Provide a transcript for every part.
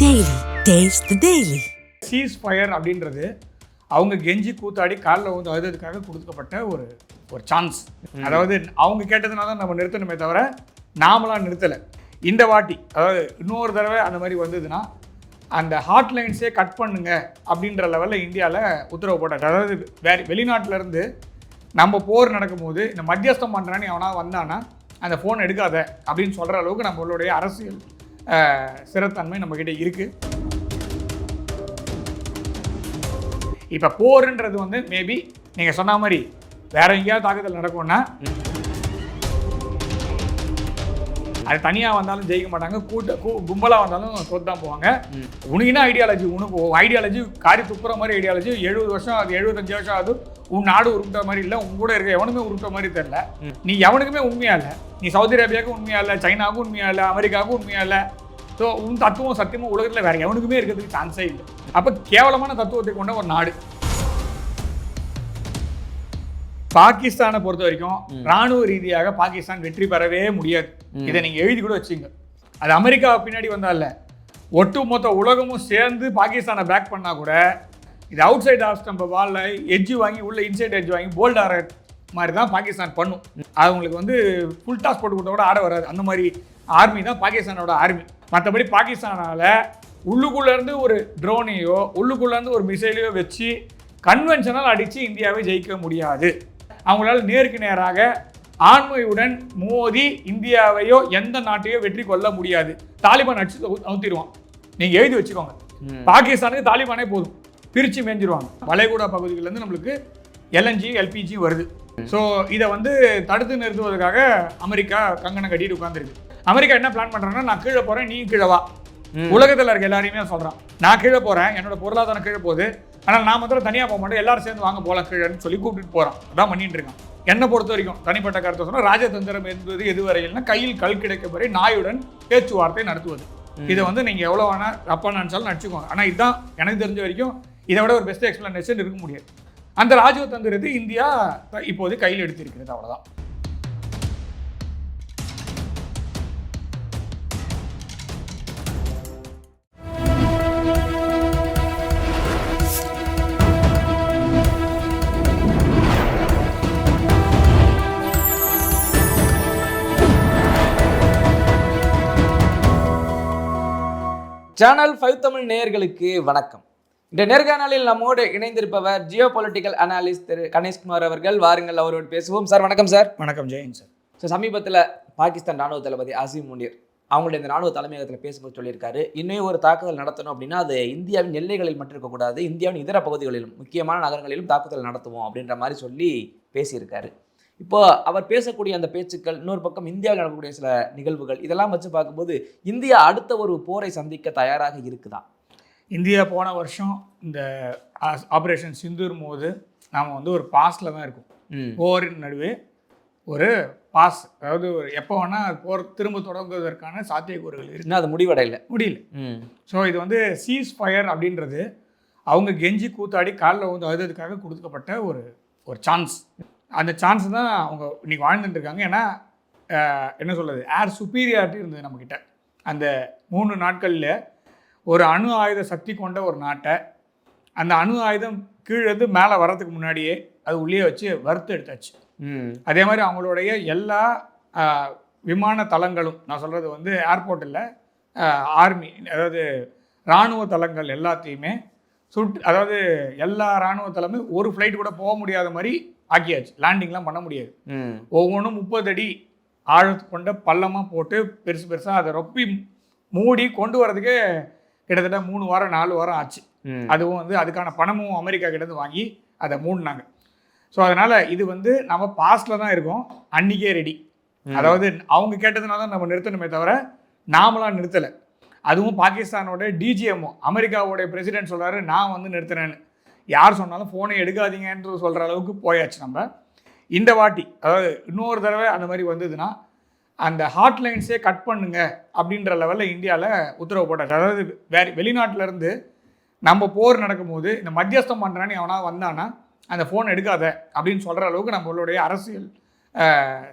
Daily. Taste the Daily. Cheese fire அப்படின்றது அவங்க கெஞ்சி கூத்தாடி காலில் வந்து அழுதுக்காக கொடுக்கப்பட்ட ஒரு சான்ஸ். அதாவது அவங்க கேட்டதுனால தான் நம்ம நிறுத்தணுமே தவிர நாமளாம் நிறுத்தலை. இந்த வாட்டி அதாவது இன்னொரு தடவை அந்த மாதிரி வந்ததுன்னா அந்த ஹாட்லைன்ஸே கட் பண்ணுங்க அப்படின்ற லெவலில் இந்தியாவில் உத்தரவு போட்டாங்க. அதாவது வெளிநாட்டிலேருந்து நம்ம போர் நடக்கும்போது இந்த மத்தியஸ்தம் பண்ணுறான்னு அவனா வந்தானா அந்த ஃபோன் எடுக்காத அப்படின்னு சொல்கிற அளவுக்கு நம்மளுடைய அரசியல் சிறத்தன்மை நம்மக்கிட்ட இருக்குது. இப்போ போருன்றது வந்து மேபி நீங்கள் சொன்ன மாதிரி வேற எங்கேயாவது தாக்குதல் நடக்கும்னா அது தனியாக வந்தாலும் ஜெயிக்க மாட்டாங்க, கும்பலாக வந்தாலும் தோத்து தான் போவாங்க. உனக்கு என்ன ஐடியாலஜி? உனக்கு ஐடியாலஜி காரி துப்புற மாதிரி ஐடியாலஜி 70 வருஷம் அது 75 வருஷம் ஆகுது. உன் நாடு உருப்பிட்ட மாதிரி இல்லை, உன் கூட இருக்க எவனுமே உருப்பிட்ட மாதிரி தெரியல. நீ எவனுக்குமே உண்மையா இல்லை. நீ சவுதி அரேபியாவுக்கும் உண்மையா இல்லை, சைனாவுக்கும் உண்மையா இல்லை, அமெரிக்காவுக்கும் உண்மையா இல்லை. ஸோ உன் தத்துவம் சத்தியமும் உலகத்தில் வேற எவனுக்குமே இருக்கிறதுக்கு சான்ஸே இல்லை. அப்போ கேவலமான தத்துவத்தை கொண்ட ஒரு நாடு பாகிஸ்தானை பொறுத்த வரைக்கும் ராணுவ ரீதியாக பாகிஸ்தான் வெற்றி பெறவே முடியாது. இதை நீங்க எழுதி கூட வச்சுங்க. அது அமெரிக்கா பின்னாடி வந்தால ஒட்டுமொத்த உலகமும் சேர்ந்து பாகிஸ்தானை பேக் பண்ணா கூட இது அவுட் சைட் ஆஃப் ஸ்டம்ப் பால்ல எட்ஜ் வாங்கி உள்ள இன்சைட் எட்ஜ் வாங்கி போல்ட் ஆற மாதிரி தான் பாகிஸ்தான் பண்ணும். அவங்களுக்கு வந்து ஃபுல் டாஸ் போட்டு கொடுத்தா கூட ஆட வராது. அந்த மாதிரி ஆர்மி தான் பாகிஸ்தானோட ஆர்மி. மற்றபடி பாகிஸ்தானால உள்ளுக்குள்ளேருந்து ஒரு ட்ரோனையோ உள்ளுக்குள்ளேருந்து ஒரு மிசைலையோ வச்சு கன்வென்ஷனல் அடித்து இந்தியாவை ஜெயிக்க முடியாது. அவங்களால நேருக்கு நேராக ஆண்மையுடன் மோதி இந்தியாவையோ எந்த நாட்டையோ வெற்றி கொள்ள முடியாது. தாலிபான் அடிச்சு நவுத்திடுவான். நீங்கள் எழுதி வச்சுக்கோங்க. பாகிஸ்தானுக்கு தாலிபானே போதும், பிரித்து மேஞ்சிருவாங்க. வளைகுடா பகுதிகளிலேருந்து நம்மளுக்கு LNG LPG வருது. ஸோ இதை வந்து தடுத்து நிறுத்துவதற்காக அமெரிக்கா கங்கணம் கட்டிட்டு உட்காந்துருக்கு. அமெரிக்கா என்ன பிளான் பண்ணுறாங்கன்னா, நான் கீழே போகிறேன், நீ கீழே வா. உலகத்தில் இருக்க எல்லாரையுமே சொல்கிறான், நான் கீழே போகிறேன், என்னோட பொருளாதாரம் கீழே போகுது, ஆனால் நான் மாத்திரம் தனியாக போக மாட்டேன், எல்லாரும் சேர்ந்து வாங்க போகலாம் கீழேன்னு சொல்லி கூப்பிட்டு போகிறான். அதான் பண்ணிட்டு இருக்கான். என்னை பொறுத்த வரைக்கும் தனிப்பட்ட கருத்தை சொன்னால், ராஜதந்திரம் என்பது எதுவரையில்னா கையில் கல் கிடைக்க வரை நாயுடன் பேச்சுவார்த்தை நடத்துவது. இதை வந்து நீங்கள் எவ்வளோ வேணால் அப்பா நினச்சாலும் நடிச்சுக்கோங்க. ஆனால் இதுதான் எனக்கு தெரிஞ்ச வரைக்கும் இதை விட ஒரு பெஸ்ட் எக்ஸ்பிளனேஷன் இருக்க முடியாது. அந்த ராஜதந்திரத்தை இந்தியா இப்போது கையில் எடுத்திருக்கிறது, அவ்வளோதான். சேனல் 5 தமிழ் நேயர்களுக்கு வணக்கம். இந்த நேர்காணலில் நம்மோடு இணைந்திருப்பவர் ஜியோ பொலிட்டிக்கல் அனாலிஸ்ட் திரு கணேஷ்குமார் அவர்கள். வாருங்கள், அவரோடு பேசுவோம். சார் வணக்கம். சார் வணக்கம். ஜெயின் சார். ஸோ சமீபத்தில் பாகிஸ்தான் ராணுவ தளபதி அசீம் முனீர் அவங்களுடைய இந்த ராணுவ தலைமையகத்தில் பேசும்போது சொல்லியிருக்காரு, இன்னும் ஒரு தாக்குதல் நடத்தணும் அப்படின்னா அது இந்தியாவின் எல்லைகளில் மட்டும் இருக்கக்கூடாது, இந்தியாவின் இதர பகுதிகளிலும் முக்கியமான நகரங்களிலும் தாக்குதல் நடத்துவோம் அப்படின்ற மாதிரி சொல்லி பேசியிருக்காரு. இப்போ அவர் பேசக்கூடிய அந்த பேச்சுக்கள், இன்னொரு பக்கம் இந்தியாவில் நடக்கக்கூடிய சில நிகழ்வுகள், இதெல்லாம் வச்சு பார்க்கும்போது இந்தியா அடுத்த ஒரு போரை சந்திக்க தயாராக இருக்குதா? இந்தியா போன வருஷம் இந்த ஆப்ரேஷன் சிந்தூர் போது நாம் வந்து ஒரு பாஸில் தான் இருக்கும். போரின் நடுவே ஒரு பாஸ், அதாவது ஒரு எப்போ வேணால் போர் திரும்ப தொடங்குவதற்கான சாத்தியக்கூறுகள் இருக்குது. அது முடியல. ஸோ இது வந்து சீஸ் ஃபயர் அப்படின்றது அவங்க கெஞ்சி கூத்தாடி காலில் வந்து அழுதுக்காக கொடுக்கப்பட்ட ஒரு சான்ஸ். அந்த சான்ஸ் தான் அவங்க இன்றைக்கி வாழ்ந்துட்டு இருக்காங்க. ஏன்னா என்ன சொல்கிறது, ஏர் சுப்பீரியாரிட்டி இருந்தது நம்மக்கிட்ட. அந்த 3 நாட்களில் ஒரு அணு ஆயுத சக்தி கொண்ட ஒரு நாட்டை அந்த அணு ஆயுதம் கீழேருந்து மேலே வர்றதுக்கு முன்னாடியே அது உள்ளே வச்சு வறுத்து எடுத்தாச்சு. அதே மாதிரி அவங்களுடைய எல்லா விமான தளங்களும், நான் சொல்கிறது வந்து ஏர்போர்ட் இல்லை, ஆர்மி அதாவது இராணுவ தளங்கள் எல்லாத்தையுமே அதாவது எல்லா இராணுவ தளமே ஒரு ஃப்ளைட் கூட போக முடியாத மாதிரி ஆக்கியாச்சு. லேண்டிங்லாம் பண்ண முடியாது. ஒவ்வொன்றும் 30 அடி ஆழத்து கொண்ட பள்ளமாக போட்டு பெருசு பெருசாக அதை ரொப்பி மூடி கொண்டு வரதுக்கே கிட்டத்தட்ட 3 வாரம் 4 வாரம் ஆச்சு. அதுவும் வந்து அதுக்கான பணமும் அமெரிக்கா கிட்டேருந்து வாங்கி அதை மூடினாங்க. ஸோ அதனால் இது வந்து நம்ம பாஸ்டில் தான் இருக்கோம், அன்றைக்கே ரெடி. அதாவது அவங்க கேட்டதுனால தான் நம்ம நிறுத்தணுமே தவிர நாமளாம் நிறுத்தலை. அதுவும் பாகிஸ்தானோட டிஜிஎம்ஓ அமெரிக்காவோடைய பிரசிடென்ட் சொல்கிறாரு, நான் வந்து நிறுத்துறேன்னு. யார் சொன்னாலும் ஃபோனை எடுக்காதீங்கன்னு சொல்கிற அளவுக்கு போயாச்சு நம்ம. இந்த வாட்டி அதாவது இன்னொரு தடவை அந்த மாதிரி வந்ததுன்னா அந்த ஹாட்லைன்ஸே கட் பண்ணுங்க அப்படின்ற லெவலில் இந்தியாவில் உத்தரவு போட்டாங்க. அதாவது வெளிநாட்டிலேருந்து நம்ம போர் நடக்கும்போது இந்த மத்தியஸ்தம் பண்ணுறான்னு அவனா வந்தானா அந்த ஃபோன் எடுக்காத அப்படின்னு சொல்கிற அளவுக்கு நம்மளுடைய அரசியல்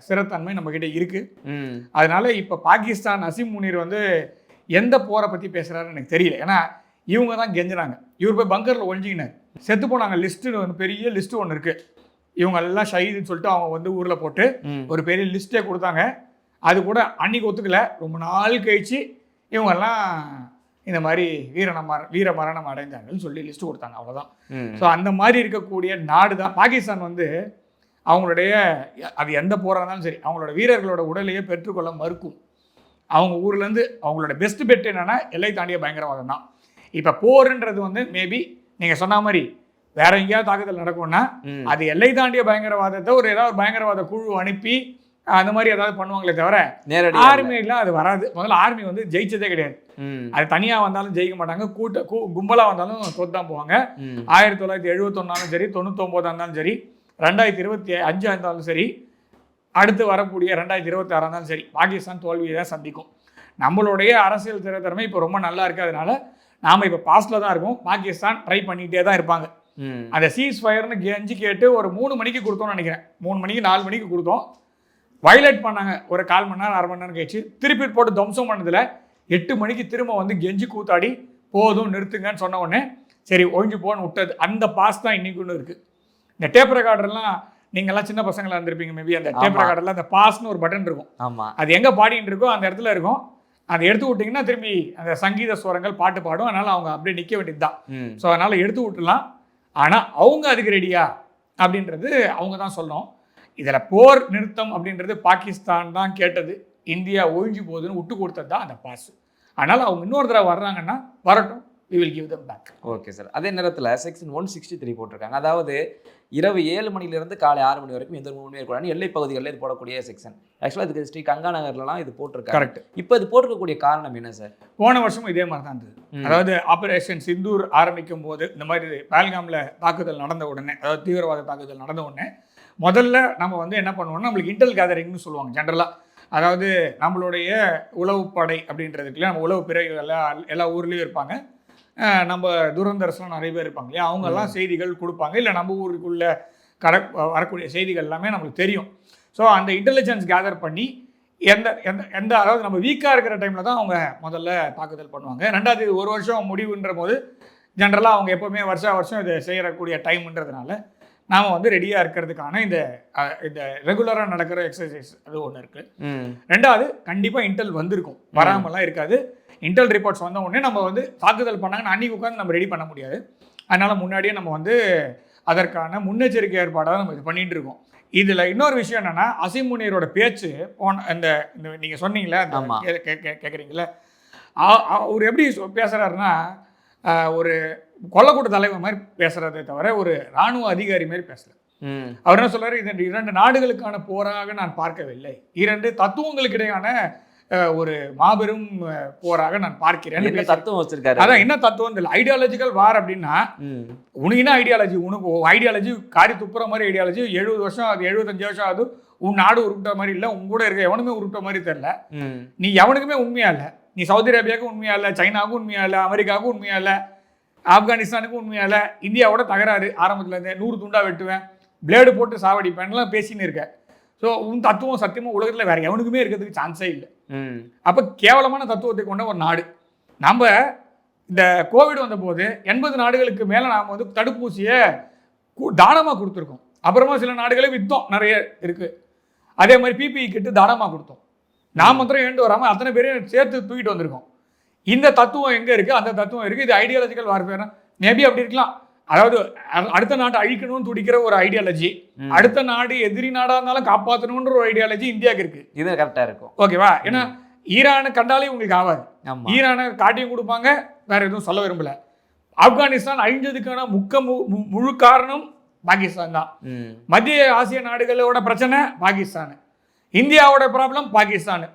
சிறத்தன்மை நம்மக்கிட்ட இருக்குது. அதனால இப்போ பாகிஸ்தான் அசீம் முனீர் வந்து எந்த போரை பற்றி பேசுகிறாருன்னு எனக்கு தெரியல. ஏன்னா இவங்க தான் கெஞ்சினாங்க. இவர் போய் பங்கரில் ஒழிஞ்சிக்கினார். செத்து போனாங்க லிஸ்ட்டு ஒன்று, பெரிய லிஸ்ட்டு ஒன்று இருக்குது. இவங்க எல்லாம் ஷஹீதுன்னு சொல்லிட்டு அவங்க வந்து ஊரில் போட்டு ஒரு பெரிய லிஸ்ட்டே கொடுத்தாங்க. அது கூட அன்னைக்கு ஒத்துக்கல. ரொம்ப நாள் கழிச்சு இவங்கெல்லாம் இந்த மாதிரி வீர மரணம் அடைந்தாங்கன்னு சொல்லி லிஸ்ட்டு கொடுத்தாங்க. அவ்வளோதான். ஸோ அந்த மாதிரி இருக்கக்கூடிய நாடு தான் பாகிஸ்தான். வந்து அவங்களுடைய அது எந்த போராக இருந்தாலும் சரி அவங்களோட வீரர்களோட உடலையே பெற்றுக்கொள்ள மறுக்கும். அவங்க ஊர்லேருந்து அவங்களோட பெஸ்ட் பெட் என்னென்னா எல்லை தாண்டிய பயங்கரவாதம் தான். இப்போ போருன்றது வந்து மேபி நீங்கள் சொன்ன மாதிரி வேற எங்கேயாவது தாக்குதல் நடக்கும்னா அது எல்லை தாண்டிய பயங்கரவாதத்தை ஏதாவது பயங்கரவாத குழு அனுப்பி அந்த மாதிரி ஏதாவது பண்ணுவாங்களே தவிர ஆர்மிலாம் அது வராது. முதல்ல ஆர்மி வந்து ஜெயிச்சதே கிடையாது. அது தனியாக வந்தாலும் ஜெயிக்க மாட்டாங்க, கும்பலாக வந்தாலும் தோத்து தான் போவாங்க. 1971 சரி, 99 இருந்தாலும் சரி, 2025 இருந்தாலும் சரி, அடுத்து வரக்கூடிய 2026 இருந்தாலும் சரி, பாகிஸ்தான் தோல்வியை தான் சந்திக்கும். நம்மளுடைய அரசியல் திறமை இப்போ ரொம்ப நல்லா இருக்கிறதுனால நாம் இப்போ பாஸ்டில் தான் இருக்கோம். பாகிஸ்தான் ட்ரை பண்ணிகிட்டே தான் இருப்பாங்க. அந்த சீஸ் ஃபயர்னு கெஞ்சி கேட்டு ஒரு 3 மணிக்கு கொடுத்தோம்னு நினைக்கிறேன். 3 மணிக்கு 4 மணிக்கு கொடுத்தோம். வயலேட் பண்ணாங்க ஒரு 1/4 மணி நேரம் 1/2 மணி நேரம் கழிச்சு. திருப்பி போட்டு தம்சம் பண்ணதில் 8 மணிக்கு திரும்ப வந்து கெஞ்சி கூத்தாடி போதும் நிறுத்துங்கன்னு சொன்ன உடனே சரி ஒழிஞ்சு போன்னு விட்டது. அந்த பாஸ் தான் இன்னைக்கு ஒன்று இருக்குது. இந்த டேப் ரெக்கார்டர்லாம் நீங்கள்லாம் சின்ன பசங்களாக இருந்திருப்பீங்க. மேபி அந்த டேப் ரெக்கார்டரில் அந்த பாஸ்னு ஒரு பட்டன் இருக்கும். ஆமாம், அது எங்கே பாடின்னு இருக்கோ அந்த இடத்துல இருக்கும். அதை எடுத்து விட்டிங்கன்னா திரும்பி அந்த சங்கீத ஸ்வரங்கள் பாட்டு பாடும். அதனால் அவங்க அப்படியே நிற்க வேண்டியது தான். ஸோ அதனால் எடுத்து விட்டுலாம். ஆனால் அவங்க அதுக்கு ரெடியா அப்படின்றது அவங்க தான் சொல்லணும். இதில் போர் நிறுத்தம் அப்படின்றது பாகிஸ்தான் தான் கேட்டது. இந்தியா ஒழிஞ்சு போகுதுன்னு விட்டு கொடுத்தது தான் அந்த பாஸ். அதனால் அவங்க இன்னொரு தடவை வர்றாங்கன்னா வரட்டும், we will give them back. Okay sir. அதே நேரத்தில் செக்ஷன் 163 போட்டிருக்காங்க. அதாவது இரவு 7 மணிலேருந்து காலை 6 மணி வரைக்கும் எந்த மூணுமே இருக்கக்கூடாது. எல்லை பகுதிகளில் இது போடக்கூடிய செக்ஷன். ஆக்சுவலாக இதுக்கு ஸ்ரீ கங்கா நகர்லாம் இது போட்டிருக்காங்க. கரெக்ட். இப்போ இது போட்டிருக்கக்கூடிய காரணம் என்ன சார்? போன வருஷமும் இதே மாதிரி தான் இருந்தது. அதாவது ஆபரேஷன் சிந்தூர் ஆரம்பிக்கும் போது இந்த மாதிரி பஹல்காமில் தாக்குதல் நடந்த உடனே, அதாவது தீவிரவாத தாக்குதல் நடந்த உடனே முதல்ல நம்ம வந்து என்ன பண்ணுவோம்னா நம்மளுக்கு இன்டெல் கேதரிங்னு சொல்லுவாங்க ஜென்ரலாக. அதாவது நம்மளுடைய உளவுப்படை அப்படின்றதுக்குள்ள நம்ம உளவு பிரிவு எல்லா ஊர்லேயும் இருப்பாங்க. நம்ம துரந்தரசெலாம் நிறைய பேர் இருப்பாங்க இல்லையா, அவங்கெல்லாம் செய்திகள் கொடுப்பாங்க. இல்லை நம்ம ஊருக்குள்ளே வரக்கூடிய செய்திகள் எல்லாமே நம்மளுக்கு தெரியும். ஸோ அந்த இன்டெலிஜென்ஸ் கேதர் பண்ணி எந்த எந்த எந்த அதாவது நம்ம வீக்காக இருக்கிற டைமில் தான் அவங்க முதல்ல தாக்குதல் பண்ணுவாங்க. ரெண்டாவது ஒரு வருஷம் முடிவுன்ற போது ஜென்ரலாக அவங்க எப்போவுமே வருஷம் இதை செய்யக்கூடிய டைம்ன்றதுனால நாம் வந்து ரெடியாக இருக்கிறதுக்கான இந்த ரெகுலராக நடக்கிற எக்ஸசைஸ் அது ஒன்று இருக்குது. ரெண்டாவது கண்டிப்பாக இன்டெல் வந்திருக்கும், வராமலாம் இருக்காது. இன்டெல் ரிப்போர்ட்ஸ் வந்த உடனே நம்ம வந்து தாக்குதல் பண்ணாங்கன்னா அன்றைக்கி உட்காந்து நம்ம ரெடி பண்ண முடியாது. அதனால் முன்னாடியே நம்ம வந்து அதற்கான முன்னெச்சரிக்கை ஏற்பாடாக நம்ம இது பண்ணிகிட்டு இருக்கோம். இதில் இன்னொரு விஷயம் என்னென்னா, அசீம் முனீரோட பேச்சு போன இந்த நீங்கள் சொன்னீங்களே கேட்குறீங்களே, அவர் எப்படி பேசுகிறாருன்னா ஒரு கொல்லக்கூட்ட தலைவர் மாதிரி பேசுகிறதே தவிர ஒரு இராணுவ அதிகாரி மாதிரி பேசல. அவர் என்ன சொல்றாரு, இது 2 நாடுகளுக்கான போராக நான் பார்க்கவில்லை, 2 தத்துவங்களுக்கு இடையான ஒரு மாபெரும் போராக நான் பார்க்கிறேன். தத்துவம் வச்சிருக்காரு. அதான் என்ன தத்துவம் தெரியல. ஐடியாலஜிக்கல் வார் அப்படின்னா உனக்கு என்ன ஐடியாலஜி? உனக்கு ஐடியாலஜி காரி துப்புற மாதிரி ஐடியாலஜி 70 வருஷம் அது 75 வருஷம் அது உன் நாடு உருப்பிட்ட மாதிரி இல்லை, உன் கூட இருக்க எவனுமே உருப்பிட்ட மாதிரி தெரியல. நீ எவனுக்குமே உண்மையா இல்லை. நீ சவுதி அரேபியாவுக்கும் உண்மையா இல்லை, சைனாவுக்கும் உண்மையா இல்லை, அமெரிக்காவுக்கும் உண்மையா இல்லை, ஆப்கானிஸ்தானுக்கும் உண்மையா இல்லை. இந்தியாவோட தகராறு ஆரம்பத்தில் இருந்தே 100 துண்டா வெட்டுவேன், பிளேடு போட்டு சாவடிப்பேன்லாம் பேசின்னு இருக்க. ஸோ உன் தத்துவம் சத்தியமாக உலகத்தில் வேற எவனுக்குமே இருக்கிறதுக்கு சான்ஸே இல்லை. அப்போ கேவலமான தத்துவத்தை கொண்ட ஒரு நாடு. நம்ம இந்த கோவிட் வந்த போது 80 நாடுகளுக்கு மேலே நாம் வந்து தடுப்பூசியை தானமாக கொடுத்துருக்கோம். அப்புறமா சில நாடுகளே விற்றோம், நிறைய இருக்குது. அதே மாதிரி பிபிஇ கிட்டு தானமாக கொடுத்தோம். நாம் மாத்திரம் ஏண்டு வராமல் அத்தனை பேரையும் சேர்த்து தூக்கிட்டு வந்திருக்கோம். இந்த தத்துவம் எங்கே இருக்குது? அந்த தத்துவம் இருக்குது. இது ஐடியாலஜிக்கல் வார்ஃபேர். மேபி அப்படி இருக்கலாம். அதாவது அடுத்த நாட்டை அழிக்கணும்னு துடிக்கிற ஒரு ஐடியாலஜி, அடுத்த நாடு எதிரி நாடாக இருந்தாலும் காப்பாற்றணுன்ற ஒரு ஐடியாலஜி இந்தியாவுக்கு இருக்குது. இது கரெக்டாக இருக்கும். ஓகேவா? ஏன்னா ஈரானை கண்டாலே உங்களுக்கு ஆகாது. ஈரானை காட்டியும் கொடுப்பாங்க, வேற எதுவும் சொல்ல விரும்பல. ஆப்கானிஸ்தான் அழிஞ்சதுக்கான முழு காரணம் பாகிஸ்தான் தான். மத்திய ஆசிய நாடுகளோட பிரச்சனை பாகிஸ்தான், இந்தியாவோட ப்ராப்ளம் பாகிஸ்தான்.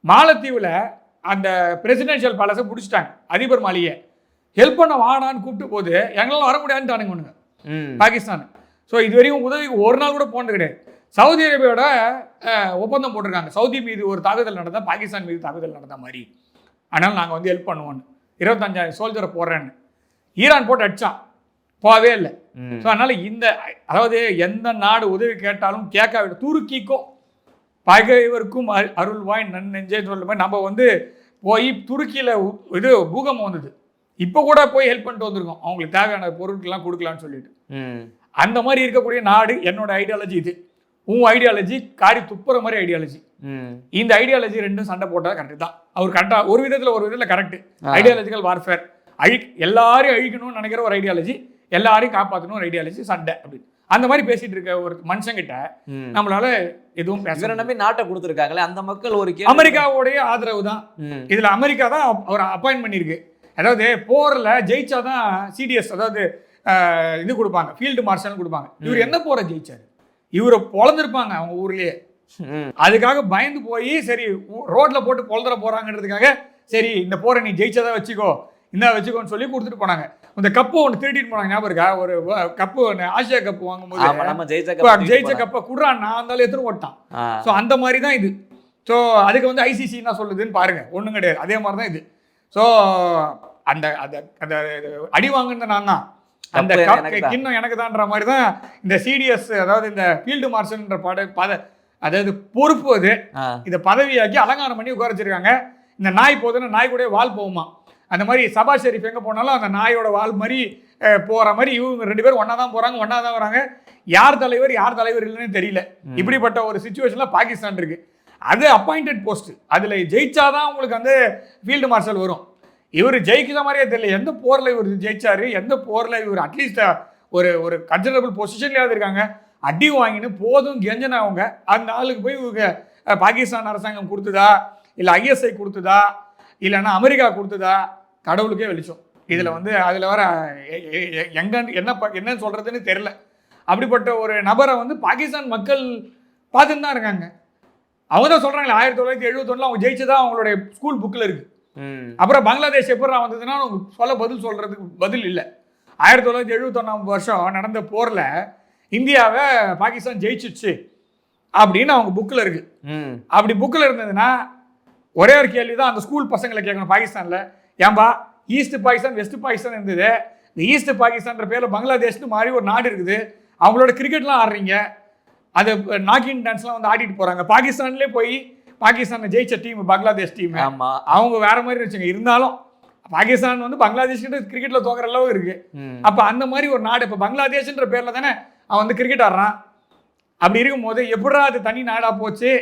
மாலத்தீவில் அந்த பிரசிடென்ஷியல் பேலஸை பிடிச்சிட்டாங்க, அதிபர் மாளிகை. ஹெல்ப் பண்ண வாடான்னு கூப்பிட்டு போது எங்களால் வர முடியாதுன்னு தானுங்க ஒன்றுங்க பாகிஸ்தான். ஸோ இது வரைக்கும் உதவிக்கு ஒரு நாள் கூட போனது கிடையாது. சவுதி அரேபியாவோட ஒப்பந்தம் போட்டிருக்காங்க, சவுதி மீது ஒரு தாக்குதல் நடந்தால் பாகிஸ்தான் மீது தாக்குதல் நடந்த மாதிரி, ஆனால் நாங்கள் வந்து ஹெல்ப் பண்ணுவோன்னு 25,000 சோல்ஜரை போடுறேன்னு ஈரான் போட்டு அடித்தான், போகவே இல்லை. ஸோ அதனால் அதாவது எந்த நாடு உதவி கேட்டாலும் கேட்க துருக்கிக்கும் பகைவருக்கும் அருள்வாய் நன்னெஞ்சே சொல்ல மாதிரி நம்ம வந்து போய் துருக்கியில் இது பூகம்பம் வந்தது, இப்போ கூட போய் ஹெல்ப் பண்ணிட்டு வந்திருக்கோம், அவங்களுக்கு தேவையான பொருட்கள்லாம் கொடுக்கலான்னு சொல்லிட்டு. அந்த மாதிரி இருக்கக்கூடிய நாடு என்னோட ஐடியாலஜி இது. உன் ஐடியாலஜி காரி துப்புற மாதிரி ஐடியாலஜி. இந்த ஐடியாலஜி ரெண்டும் சண்டை போட்டா கரெக்ட் தான். அவர் கரெக்டா ஒரு விதத்தில் கரெக்ட். ஐடியாலஜிக்கல் வார்ஃபேர், எல்லாரையும் அழிக்கணும்னு நினைக்கிற ஒரு ஐடியாலஜி, எல்லாரையும் காப்பாற்றணும் ஒரு ஐடியாலஜி, சண்டை அப்படி. அந்த மாதிரி பேசிட்டு இருக்க ஒரு மனுஷங்கிட்ட நம்மளால எதுவும் பேச நம்பி நாட்டை கொடுத்துருக்காங்களே அந்த மக்கள் ஒரு அமெரிக்காவுடைய ஆதரவு தான் இதுல. அமெரிக்கா தான் அவர் அப்பாயின்ட் பண்ணியிருக்கு. அதாவது போர்ல ஜெயிச்சாதான் சிடிஎஸ், அதாவது இது கொடுப்பாங்க, ஃபீல்டு மார்ஷல் கொடுப்பாங்க. இவர் என்ன போற ஜெயிச்சாரு, இவரை பொழந்திருப்பாங்க அவங்க ஊர்லயே. அதுக்காக பயந்து போய் சரி ரோட்ல போட்டு பொழந்துட போறாங்கன்றதுக்காக சரி இந்த போரை நீ ஜெயிச்சதா வச்சுக்கோ, இந்த வச்சுக்கோன்னு சொல்லி கொடுத்துட்டு போனாங்க. இந்த கப்பு ஒன்று திருட்டிட்டு போனாங்க, ஞாபகம் இருக்கா? ஒரு கப்பு, ஆசியா கப்பு வாங்கும்போது ஜெயிச்ச கப்பை குடுறான், நான் இருந்தாலும் எடுத்துட்டு ஓட்டான். ஸோ அந்த மாதிரி தான் இது. ஸோ அதுக்கு வந்து ஐசிசி என்ன சொல்லுதுன்னு பாருங்க, ஒன்றும் கிடையாது, அதே மாதிரி தான் இது. ஸோ அந்த அந்த அடி வாங்குனது நான் தான், அந்த கிண்ணம் எனக்கு தான்ற மாதிரி தான் இந்த சிடிஎஸ், அதாவது இந்த ஃபீல்டு மார்ஷல்ன்ற அதாவது பொறுப்பு அது. இதை பதவியாக்கி அலங்காரம் பண்ணி உட்கார வச்சிருக்காங்க. இந்த நாய் போதுன்னா நாய் கூட வால் போகுமா, அந்த மாதிரி சபா ஷெரீஃப் எங்கே போனாலும் அந்த நாயோட வால் மாதிரி போகிற மாதிரி இவங்க 2 பேரும் ஒன்றா தான் போகிறாங்க, ஒன்றா தான் வராங்க. யார் தலைவர் இல்லைன்னு தெரியல. இப்படிப்பட்ட ஒரு சுச்சுவேஷனில் பாகிஸ்தான் இருக்குது. அது அப்பாயிண்டட் போஸ்ட், அதில் ஜெயிச்சாதான் உங்களுக்கு வந்து ஃபீல்டு மார்ஷல் வரும். இவர் ஜெயிக்கிற மாதிரியே தெரியல. எந்த போரில் இவர் ஜெயிச்சாரு, எந்த போரில் இவர் அட்லீஸ்ட் ஒரு கன்சிடரபிள் பொசிஷன்லையாவது இருக்காங்க. அடி வாங்கின்னு போதும் கெஞ்சனா அவங்க. அந்த ஆளுக்கு போய் இவங்க பாகிஸ்தான் அரசாங்கம் கொடுத்ததா, இல்லை ஐஎஸ்ஐ கொடுத்ததா, இல்லைன்னா அமெரிக்கா கொடுத்ததா, கடவுளுக்கே வெளிச்சம். இதில் வந்து அதில் வர என்ன சொல்கிறதுன்னு தெரில. அப்படிப்பட்ட ஒரு நபரை வந்து பாகிஸ்தான் மக்கள் பார்த்துன்னு தான் இருக்காங்க. அவங்க தான் சொல்கிறாங்களே 1971 அவங்க ஜெயிச்சதா அவங்களுடைய ஸ்கூல் புக்கில் இருக்குது. அப்புறம் பங்களாதேஷ் எப்படி வந்ததுன்னா அவங்க சொல்கிறதுக்கு பதில் இல்லை. 1971 நடந்த போரில் இந்தியாவை பாகிஸ்தான் ஜெயிச்சிச்சு அப்படின்னு அவங்க புக்கில் இருக்குது. அப்படி புக்கில் இருந்ததுன்னா ஒரே ஒரு கேள்வி தான் அந்த ஸ்கூல் பசங்களை கேட்கணும் பாகிஸ்தானில், ஏன்பா ஈஸ்ட் பாகிஸ்தான் வெஸ்ட் பாகிஸ்தான் இருந்தது, இந்த ஈஸ்ட் பாகிஸ்தான்ற பேரில் பங்களாதேஷ்னு மாதிரி ஒரு நாடு இருக்குது, அவங்களோட கிரிக்கெட்லாம் ஆடுறீங்க, அது நாக்கிங் டான்ஸ்லாம் வந்து ஆடிட்டு போகிறாங்க. பாகிஸ்தான்லேயே போய் பாகிஸ்தானை ஜெயிச்ச டீம் பங்களாதேஷ் டீம், அவங்க வேற மாதிரி வச்சுங்க. இருந்தாலும் பாகிஸ்தான் வந்து பங்களாதேஷ் கிரிக்கெட்டில் தோக்குற அளவு இருக்கு. அப்போ அந்த மாதிரி ஒரு நாடு, இப்போ பங்களாதேஷ்ன்ற பேரில் தானே அவன் வந்து கிரிக்கெட் ஆடுறான். அப்படி இருக்கும்போது எப்படா அது தனி நாடாக போச்சு,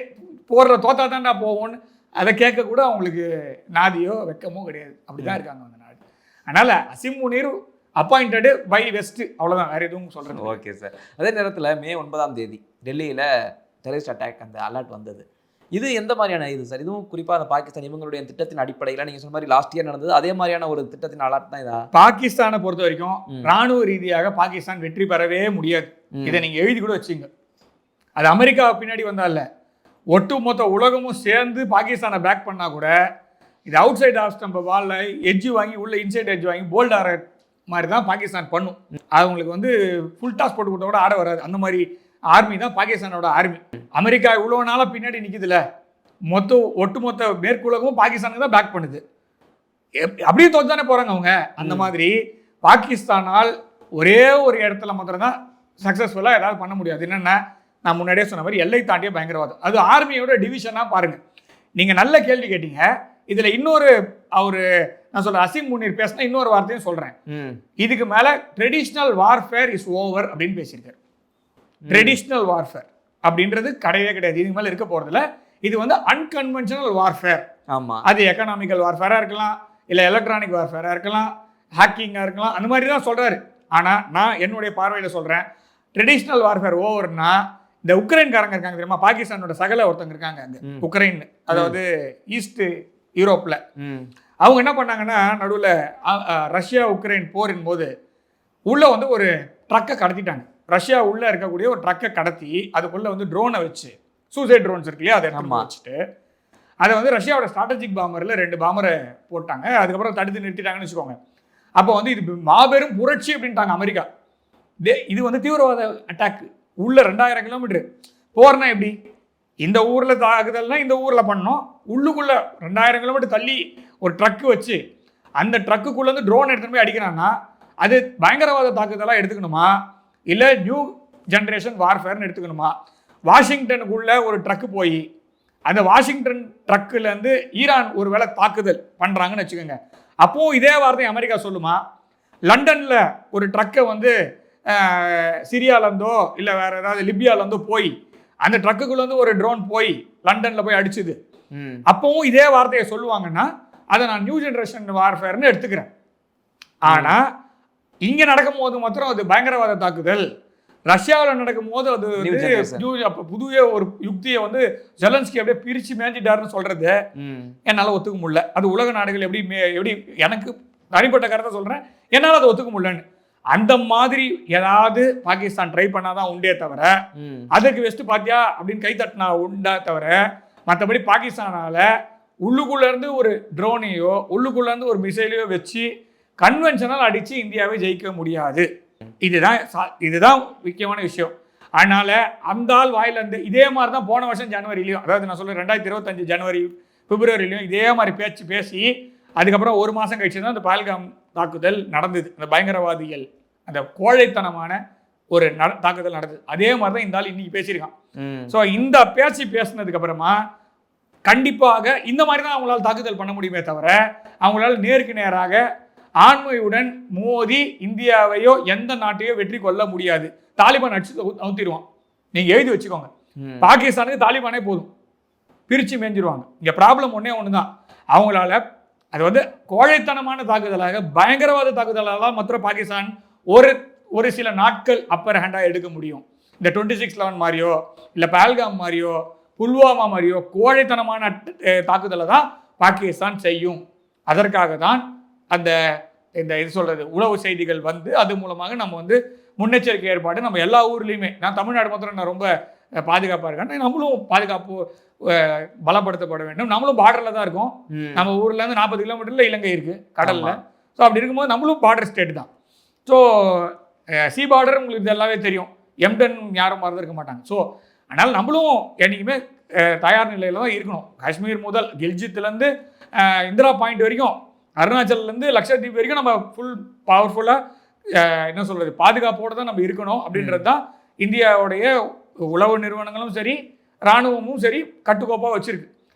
போடுற தோத்தா தான்டா போவோன்னு அதை கேட்க கூட அவங்களுக்கு நாதியோ வெக்கமோ கிடையாது. அப்படிதான் இருக்காங்க அந்த நாடு. அதனால அசிம் முனீர் அப்பாயிண்டடு பை வெஸ்ட், அவ்வளோதான், வேற எதுவும் சொல்றேன். Okay sir. அதே நேரத்தில் மே 9 டெல்லியில் டெரரிஸ்ட் அட்டாக் அந்த அலர்ட் வந்தது. இது எந்த மாதிரியான இது சார்? இதுவும் குறிப்பாக அந்த பாகிஸ்தான் இவங்களுடைய திட்டத்தின் அடிப்படையில் நீங்கள் சொன்ன மாதிரி லாஸ்ட் இயர் நடந்தது அதே மாதிரியான ஒரு திட்டத்தின் அலர்ட் தான் இதா? பாகிஸ்தானை பொறுத்த வரைக்கும் ராணுவ ரீதியாக பாகிஸ்தான் வெற்றி பெறவே முடியாது. இதை நீங்க எழுதி கூட வச்சுங்க. அது அமெரிக்கா பின்னாடி வந்தால ஒட்டுமொத்த உலகமும் சேர்ந்து பாகிஸ்தானை பேக் பண்ணா கூட இது அவுட் சைட் ஆஃப் ஸ்டம்ப வால்ல எட்ஜ் வாங்கி உள்ள இன்சைட் எட்ஜ் வாங்கி போல்ட் ஆற மாதிரி தான் பாகிஸ்தான் பண்ணும். அவங்களுக்கு வந்து ஃபுல் டாஸ் போட்டு கொடுத்தா கூட ஆட வராது. அந்த மாதிரி ஆர்மி தான் பாகிஸ்தானோட ஆர்மி. அமெரிக்கா இவ்வளோ நாளாக பின்னாடி நிற்குதுல, ஒட்டுமொத்த மேற்குலகமும் பாகிஸ்தானுக்கு தான் பேக் பண்ணுது. அப்படியே தோத்து தானே போகிறாங்க அவங்க. அந்த மாதிரி பாகிஸ்தானால் ஒரே ஒரு இடத்துல மாத்திரம் தான் சக்ஸஸ்ஃபுல்லாக ஏதாவது பண்ண முடியாது. என்னென்ன நான் முன்னாடியே சொன்ன மாதிரி எல்லை தாண்டிய பயங்கரவாதம். அது ஆர்மியோட டிவிஷனாக பாருங்கள். நீங்கள் நல்ல கேள்வி கேட்டீங்க. இதில் இன்னொரு நான் சொல்கிறேன், அசிம் முனீர் பேசினா இன்னொரு வார்த்தையும் சொல்கிறேன். இதுக்கு மேலே ட்ரெடிஷ்னல் வார்ஃபேர் இஸ் ஓவர் அப்படின்னு பேசியிருக்காரு. ட்ரெடிஷ்னல் வார்ஃபேர் அப்படின்றது கிடையவே கிடையாது, இதுக்கு மேலே இருக்க போகிறதில்ல. இது வந்து அன்கன்வென்ஷனல் வார்ஃபேர். ஆமாம், அது எக்கனாமிக்கல் வார்ஃபேராக இருக்கலாம், இல்லை எலக்ட்ரானிக் வார்ஃபேராக இருக்கலாம், ஹேக்கிங்காக இருக்கலாம், அந்த மாதிரி தான் சொல்கிறாரு. ஆனால் நான் என்னுடைய பார்வையில் சொல்கிறேன், ட்ரெடிஷ்னல் வார்ஃபேர் ஓவர்னா இந்த உக்ரைன்காரங்க இருக்காங்க தெரியுமா, பாகிஸ்தானோட சகல ஒருத்தங்க இருக்காங்க அங்கே உக்ரைன், அதாவது ஈஸ்ட் யூரோப்பில். அவங்க என்ன பண்ணாங்கன்னா, நடுவில் ரஷ்யா உக்ரைன் போரின் போது உள்ளே வந்து ஒரு ட்ரக்கை கடத்திட்டாங்க. ரஷ்யா உள்ளே இருக்கக்கூடிய ஒரு ட்ரக்கை கடத்தி அதுக்குள்ளே வந்து ட்ரோனை வச்சு, சூசைட் ட்ரோன்ஸ் இருக்கு இல்லையா, அதை வச்சுட்டு அதை வந்து ரஷ்யாவோட ஸ்ட்ராட்டஜிக் பாம்பரில் 2 பாம்பரை போட்டாங்க. அதுக்கப்புறம் தடுத்து நிறுத்திட்டாங்கன்னு வச்சுக்கோங்க. அப்போ வந்து இது மாபெரும் புரட்சி அப்படின்ட்டாங்க அமெரிக்கா. இது வந்து தீவிரவாத அட்டாக். உள்ள 2000 கிலோமீட்டர் போறனா எப்படி, இந்த ஊரில் தாக்குதல்னா இந்த ஊரில் பண்ணோம், உள்ளுக்குள்ள 2000 கிலோமீட்டர் தள்ளி ஒரு ட்ரக்கு வச்சு அந்த ட்ரக்குக்குள்ள இருந்து ட்ரோன் எடுத்துட்டு போய் அடிக்கிறான்னா அது பயங்கரவாத தாக்குதலாக எடுத்துக்கணுமா, இல்லை நியூ ஜென்ரேஷன் வார்ஃபேர்னு எடுத்துக்கணுமா? வாஷிங்டனுக்குள்ள ஒரு ட்ரக்கு போய் அந்த வாஷிங்டன் ட்ரக்கில் இருந்து ஈரான் ஒரு வேளை தாக்குதல் பண்ணுறாங்கன்னு வச்சுக்கோங்க. அப்போவும் இதே வார்த்தை அமெரிக்கா சொல்லுமா? லண்டனில் ஒரு ட்ரக்கை வந்து சிரியாவிலேருந்தோ இல்லை வேறு ஏதாவது லிபியாவிலேருந்தோ போய் அந்த ட்ரக்குக்குள்ளேருந்து ஒரு ட்ரோன் போய் லண்டனில் போய் அடிச்சுது, அப்போவும் இதே வார்த்தையை சொல்லுவாங்கன்னா அதை நான் நியூ ஜென்ரேஷன் வார்ஃபேர்னு எடுத்துக்கிறேன். ஆனால் இங்கே நடக்கும் போது மாத்திரம் அது பயங்கரவாத தாக்குதல், ரஷ்யாவில் நடக்கும் போது அது புதிய ஒரு யுக்தியை வந்து ஜெலன்ஸ்கி அப்படியே பிரித்து மேஞ்சிட்டாருன்னு சொல்றது என்னால் ஒத்துக்க முடியல. அது உலக நாடுகள் எப்படி எனக்கு தனிப்பட்ட கருத்தை சொல்கிறேன், என்னால் அதை ஒத்துக்க முடியலன்னு. அந்த மாதிரி ஏதாவது பாகிஸ்தான் ட்ரை பண்ணாதான் உண்டே தவிர, அதுக்கு வெஸ்ட் பாத்தியா அப்படின்னு கை தட்டினா உண்டா தவிர, மற்றபடி பாகிஸ்தானால உள்ளுக்குள்ள இருந்து ஒரு ட்ரோனையோ உள்ளுக்குள்ள இருந்து ஒரு மிசைலையோ வச்சு கன்வென்ஷனல் அடிச்சு இந்தியாவை ஜெயிக்க முடியாது. இதுதான் முக்கியமான விஷயம். அதனால அந்த ஆள் வாயிலிருந்து இதே மாதிரி தான் போன வருஷம் ஜனவரிலையும், அதாவது நான் சொல்றேன் 2025 ஜனவரி பிப்ரவரிலையும் இதே மாதிரி பேசி அதுக்கப்புறம் ஒரு மாதம் கழிச்சு தான் அந்த பஹல்காம் தாக்குதல் நடந்தது. அந்த பயங்கரவாதிகள் அந்த கோழைத்தனமான ஒரு தாக்குதல் நடந்தது. அதே மாதிரி தான் இந்த ஆள் இன்னைக்கு பேசியிருக்கான். ஸோ இந்த பேசினதுக்கு அப்புறமா கண்டிப்பாக இந்த மாதிரி தான் அவங்களால தாக்குதல் பண்ண முடியுமே தவிர, அவங்களால நேருக்கு நேராக ஆண்மையுடன் மோதி இந்தியாவையோ எந்த நாட்டையோ வெற்றி கொள்ள முடியாது. தாலிபான் அடிச்சு நவுத்திடுவான். நீங்க எழுதி வச்சுக்கோங்க, பாகிஸ்தானுக்கு தாலிபானே போதும், பிரிச்சு மேஞ்சிருவாங்க. இங்க ப்ராப்ளம் ஒண்ணு தான், அவங்களால அது வந்து கோழைத்தனமான தாக்குதலாக பயங்கரவாத தாக்குதலாக மற்ற பாகிஸ்தான் ஒரு சில நாட்கள் அப்பர் ஹேண்டாக எடுக்க முடியும். இந்த 26/11 மாதிரியோ இல்லை பஹல்காம் மாதிரியோ புல்வாமா மாதிரியோ கோழைத்தனமான தாக்குதலை தான் பாகிஸ்தான் செய்யும். அதற்காக தான் அந்த இது சொல்றது உளவு செய்திகள் வந்து அது மூலமாக நம்ம வந்து முன்னெச்சரிக்கை ஏற்பாடு நம்ம எல்லா ஊர்லேயுமே, நான் தமிழ்நாடு மாத்திரம் நான் ரொம்ப பாதுகாப்பாக இருக்கேன், நம்மளும் பாதுகாப்பு பலப்படுத்தப்பட வேண்டும். நம்மளும் பார்டரில் தான் இருக்கோம். நம்ம ஊர்லேருந்து 40 கிலோமீட்டரில் இலங்கை இருக்குது கடலில். ஸோ அப்படி இருக்கும்போது நம்மளும் பார்டர் ஸ்டேட் தான். ஸோ சி பார்டர் உங்களுக்கு இது எல்லாமே தெரியும், எம்டன் யாரும் மறந்துருக்க மாட்டாங்க. ஸோ அதனால் நம்மளும் என்றைக்குமே தயார் நிலையில் தான் இருக்கணும். காஷ்மீர் முதல் கில்ஜித்லேருந்து இந்திரா பாயிண்ட் வரைக்கும், அருணாச்சல்லேருந்து லக்ஷதீப் வரைக்கும் நம்ம ஃபுல் பவர்ஃபுல்லாக என்ன சொல்கிறது பாதுகாப்போடு தான் நம்ம இருக்கணும். அப்படின்றது தான் இந்தியாவுடைய உளவு நிறுவனங்களும் சரி இராணுவமும் சரி கட்டுக்கோப்பாக வச்சுருக்கு.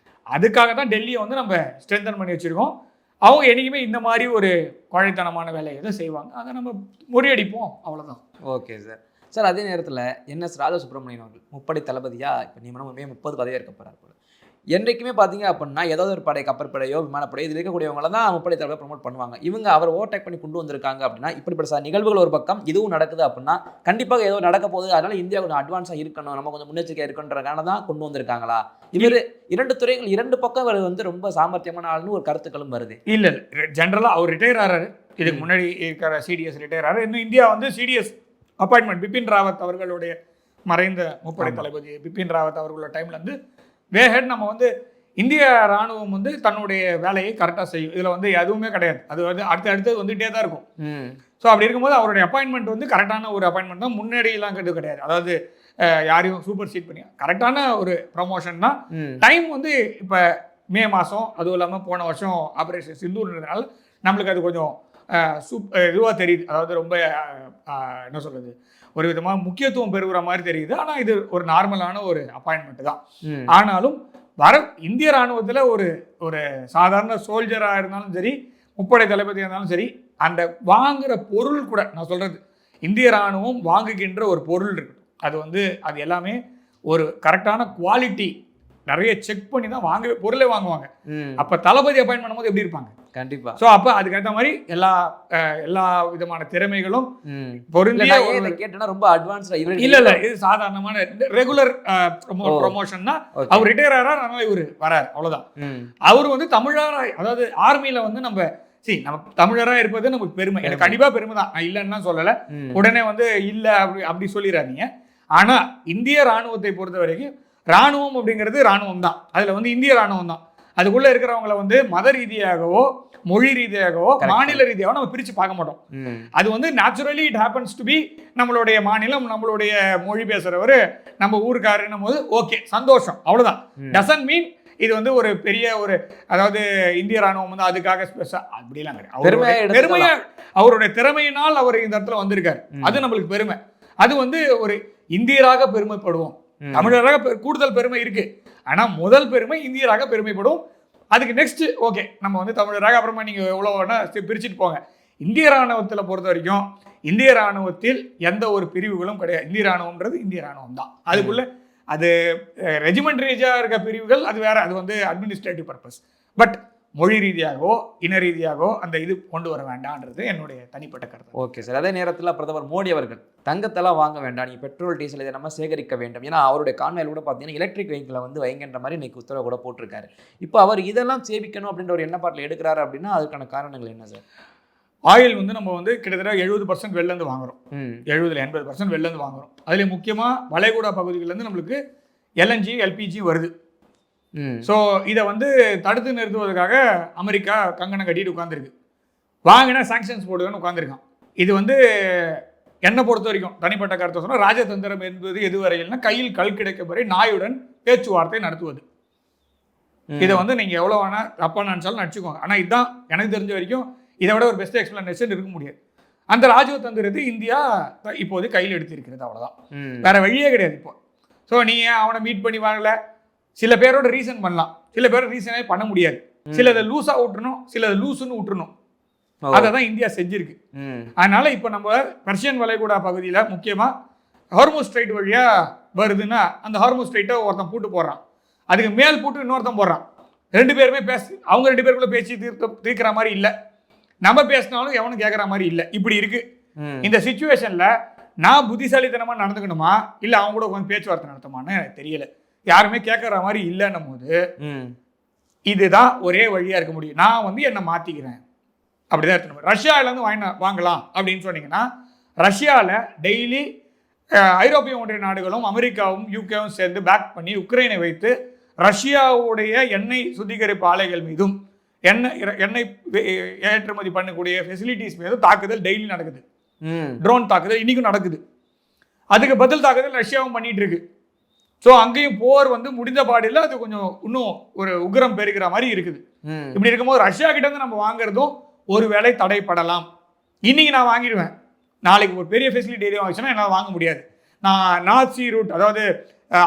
அதுக்காக தான் டெல்லியை வந்து நம்ம ஸ்ட்ரென்தன் பண்ணி வச்சுருக்கோம். அவங்க என்றைக்குமே இந்த மாதிரி ஒரு கோழைத்தனமான வேலையை செய்வாங்க, அதை நம்ம முறியடிப்போம், அவ்வளோதான். Okay sir. சார் அதே நேரத்தில் NS ராஜா சுப்ரமணியன் அவர்கள் முப்படை தளபதியாக இப்போ நியமனம் May 30 பதவியாக இருக்க போகிறார் போல. என்றைக்குமே பார்த்தீங்க அப்படின்னா ஏதாவது ஒரு படை, கப்பற்படையோ விமானப்படையோ இதில் இருக்கக்கூடியவங்கள தான் முப்படை தளபதியை ப்ரொமோட் பண்ணுவாங்க. இவங்க அவர் ஓவர்டேக் பண்ணி கொண்டு வந்திருக்காங்க அப்படின்னா இப்படிப்பட்ட நிகழ்வுகள் ஒரு பக்கம், இதுவும் நடக்குது அப்படின்னா கண்டிப்பாக ஏதோ நடக்க போகுது, அதனால இந்தியா கொஞ்சம் அட்வான்ஸாக இருக்கணும், நம்ம கொஞ்சம் முன்னெச்சரிக்கை இருக்குன்றதுக்கான தான் கொண்டு வந்திருக்காங்களா? இவர் 2 துறைகள் 2 பக்கம் இவர் வந்து ரொம்ப சாமர்த்தியமான ஆள்னு ஒரு கருத்துக்களும் வருது. இல்லை ஜென்ரலாக அவர் ரிட்டையர் ஆகிறாரு, இதுக்கு முன்னாடி இருக்கிற CDS ரிட்டையர் ஆகிறாரு. இன்னும் இந்தியா வந்து CDS அப்பாயின்மெண்ட் பிபின் ராவத் அவர்களுடைய மறைந்த முப்படை தளபதி பிபின் ராவத் அவர்களோட டைம்லேருந்து வேஹெட் நம்ம வந்து இந்திய ராணுவம் வந்து தன்னுடைய வேலையை கரெக்டாக செய்யும். இதில் வந்து எதுவுமே கிடையாது, அது வந்து அடுத்தது வந்துகிட்டே தான் இருக்கும். ஸோ அப்படி இருக்கும்போது அவருடைய அப்பாயின்மெண்ட் வந்து கரெக்டான ஒரு அப்பாயின்மெண்ட் தான், முன்னாடியெல்லாம் கிடையாது. அதாவது யாரையும் சூப்பர் சீட் பண்ணி கரெக்டான ஒரு ப்ரமோஷன் தான். டைம் வந்து இப்போ மே மாதம், அதுவும் இல்லாமல் போன வருஷம் ஆப்ரேஷன் சிந்தூர்ன்றதுனால நம்மளுக்கு அது கொஞ்சம் இதுவாக தெரியுது. அதாவது ரொம்ப என்ன சொல்கிறது ஒரு விதமாக முக்கியத்துவம் பெறுகிற மாதிரி தெரியுது. ஆனால் இது ஒரு நார்மலான ஒரு அப்பாயின்மெண்ட் தான். ஆனாலும் இந்திய ராணுவத்தில் ஒரு சாதாரண சோல்ஜராக இருந்தாலும் சரி, முப்படை தளபதியாக இருந்தாலும் சரி, அந்த வாங்குகிற பொருள் கூட நான் சொல்கிறது இந்திய ராணுவம் வாங்குகின்ற ஒரு பொருள் இருக்கு, அது எல்லாமே ஒரு கரெக்டான குவாலிட்டி நிறைய செக் பண்ணி தான் பொருளே வாங்குவாங்க. அப்போ தளபதி அப்பாயின்ட் பண்ணும்போது எப்படி இருப்பாங்க? கண்டிப்பாக. ஸோ அப்போ அதுக்கேற்ற மாதிரி எல்லா விதமான திறமைகளும் பொருந்திய கேட்டோன்னா ரொம்ப அட்வான்ஸ்டா இல்லை இது சாதாரணமான ரெகுலர் ப்ரொமோஷன் தான். அவர் ரிட்டையர் ஆகிறார், அதனால இவர் வராரு, அவ்வளோதான். அவர் வந்து தமிழராக, அதாவது ஆர்மியில் வந்து நம்ம தமிழராக இருப்பது நமக்கு பெருமை, எனக்கு கண்டிப்பாக பெருமை தான், நான் இல்லைன்னு சொல்லலை. உடனே வந்து இல்லை அப்படி சொல்லிடாதீங்க. ஆனால் இந்திய ராணுவத்தை பொறுத்த வரைக்கும் ராணுவம் அப்படிங்கிறது ராணுவம் தான், அதில் வந்து இந்திய ராணுவம் தான். அதுக்குள்ளே இருக்கிறவங்களை வந்து மத ரீதியாகவோ மொழி ரீதியாகவோ மாநில ரீதியாகவோ நம்ம பிரித்து பார்க்க மாட்டோம். அது வந்து naturally it happens to be நம்மளுடைய மாநிலம், நம்மளுடைய மொழி பேசுகிறவர் நம்ம ஊருக்காருன்னும் போது ஓகே சந்தோஷம், அவ்வளோதான். டசன்ட் மீன் இது வந்து ஒரு பெரிய அதாவது இந்திய ராணுவம் வந்து அதுக்காக ஸ்பெஷல் அப்படிலாம் கிடையாது. பெருமையா அவருடைய திறமையினால் அவர் இந்த இடத்துல வந்திருக்காரு, அது நம்மளுக்கு பெருமை. அது வந்து ஒரு இந்தியராக பெருமைப்படுவோம், தமிழராக கூடுதல் பெருமை இருக்கு. ஆனால் முதல் பெருமை இந்தியராக பெருமைப்படும். அதுக்கு நெக்ஸ்ட் ஓகே நம்ம வந்து தமிழராக அப்புறமா நீங்கள் எவ்வளோ வேணால் பிரிச்சுட்டு போங்க. இந்திய ராணுவத்தில் பொறுத்த வரைக்கும் இந்திய ராணுவத்தில் எந்த ஒரு பிரிவுகளும் கிடையாது. இந்திய ராணுவம்ன்றது இந்திய ராணுவம் தான். அதுக்குள்ள அது ரெஜிமெண்ட் ரீதியாக இருக்க பிரிவுகள் அது வேற, அது வந்து அட்மினிஸ்ட்ரேட்டிவ் பர்பஸ். பட் மொழி ரீதியாகவோ இன ரீதியாகவோ அந்த இது கொண்டு வர வேண்டாம்ன்றது என்னுடைய தனிப்பட்ட கருத்து. Okay sir. அதே நேரத்தில் பிரதமர் மோடி அவர்கள் தங்கத்தெல்லாம் வாங்க வேண்டாம், நீங்கள் பெட்ரோல் டீசல் இதை நம்ம சேகரிக்க வேண்டும். ஏன்னா அவருடைய கான்வாயில் கூட பார்த்தீங்கன்னா எலக்ட்ரிக் வெஹிக்கிளை வந்து வைங்கன்ற மாதிரி இன்னைக்கு உத்தரவு கூட போட்டிருக்காரு. இப்போ அவர் இதெல்லாம் சேமிக்கணும் அப்படின்ற ஒரு எண்ணப்பாட்டில் எடுக்கிறாரு அப்படின்னா அதுக்கான காரணங்கள் என்ன சார்? ஆயில் வந்து நம்ம வந்து கிட்டத்தட்ட 70% வெளிலேருந்து வாங்குறோம். 70-80% வெளிலேருந்து வாங்குறோம். அதில் முக்கியமாக வளைகுடா பகுதிகளிலேருந்து நம்மளுக்கு LNG LPG வருது. ஸோ இதை வந்து தடுத்து நிறுத்துவதற்காக அமெரிக்கா கங்கணம் கட்டிட்டு உட்காந்துருக்கு. வாங்கினா சாங்ஷன்ஸ் போடுவேன்னு உட்காந்துருக்கான். இது வந்து என்னை பொறுத்த வரைக்கும் தனிப்பட்ட கருத்தை சொன்னால் ராஜதந்திரம் என்பது எதுவரையில்னா கையில் கல் கிடைக்க வரை நாயுடன் பேச்சுவார்த்தை நடத்துவது. இதை வந்து நீங்கள் எவ்வளோ வேணால் தப்பாக நினச்சாலும் நடிச்சுக்கோங்க. ஆனால் இதுதான் எனக்கு தெரிஞ்ச வரைக்கும் இதை விட ஒரு பெஸ்ட் எக்ஸ்பிளனேஷன் இருக்க முடியாது. அந்த ராஜதந்திரத்தை இந்தியா இப்போது கையில் எடுத்திருக்கிறது, அவ்வளோதான். வேற வழியே கிடையாது இப்போ. ஸோ நீங்கள் அவனை மீட் பண்ணி வாங்கல, சில பேரோட ரீசன் பண்ணலாம், சில பேரோட ரீசனே பண்ண முடியாது. சிலதை லூஸாக விட்டுறணும், சிலதை லூஸுன்னு விட்டுறணும். அதை தான் இந்தியா செஞ்சிருக்கு. அதனால இப்போ நம்ம பெர்ஷியன் வளைகுடா பகுதியில் முக்கியமாக ஹார்மோஸ் ஸ்ட்ரைட் வழியாக வருதுன்னா அந்த ஹார்மோஸ் ஸ்ட்ரைட்டை ஒருத்தன் பூட்டு போடுறான், அதுக்கு மேல் பூட்டு இன்னொருத்தன் போடுறான். ரெண்டு பேருமே அவங்க 2 பேருக்குள்ள பேசி தீர்க்கிற மாதிரி இல்லை, நம்ம பேசினாலும் எவனும் கேட்குற மாதிரி இல்லை. இப்படி இருக்கு. இந்த சிச்சுவேஷனில் நான் புத்திசாலித்தனமாக நடந்துக்கணுமா இல்லை அவங்க கூட உட்காந்து பேச்சுவார்த்தை நடத்துமான்னு தெரியல. யாருமே கேட்குற மாதிரி இல்லைன்னும் போது இதுதான் ஒரே வழியாக இருக்க முடியும். நான் வந்து என்னை மாற்றிக்கிறேன் அப்படிதான் இருக்கணும். ரஷ்யாவிலேருந்து வாங்கலாம் அப்படின்னு சொன்னீங்கன்னா ரஷ்யாவில் டெய்லி ஐரோப்பிய ஒன்றிய நாடுகளும் அமெரிக்காவும் யூகேவும் சேர்ந்து பேக் பண்ணி உக்ரைனை வைத்து ரஷ்யாவுடைய எண்ணெய் சுத்திகரிப்பு ஆலைகள் மீதும் எண்ணெய் ஏற்றுமதி பண்ணக்கூடிய ஃபெசிலிட்டிஸ் மீதும் தாக்குதல் டெய்லி நடக்குது. ட்ரோன் தாக்குதல் இன்னைக்கும் நடக்குது. அதுக்கு பதில் தாக்குதல் ரஷ்யாவும் பண்ணிட்டு இருக்கு. ஸோ அங்கேயும் போர் வந்து முடிந்த பாடியில் அது கொஞ்சம் இன்னும் ஒரு உக்ரம் பெருகிற மாதிரி இருக்குது. இப்படி இருக்கும்போது ரஷ்யா கிட்ட இருந்து நம்ம வாங்குறதும் ஒரு வேளை தடைப்படலாம். இன்னைக்கு நான் வாங்கிடுவேன், நாளைக்கு ஒரு பெரிய ஃபெசிலிட்டி எதுவும் ஆச்சுன்னா என்னால் வாங்க முடியாது. நான் நார்த் சி ரூட், அதாவது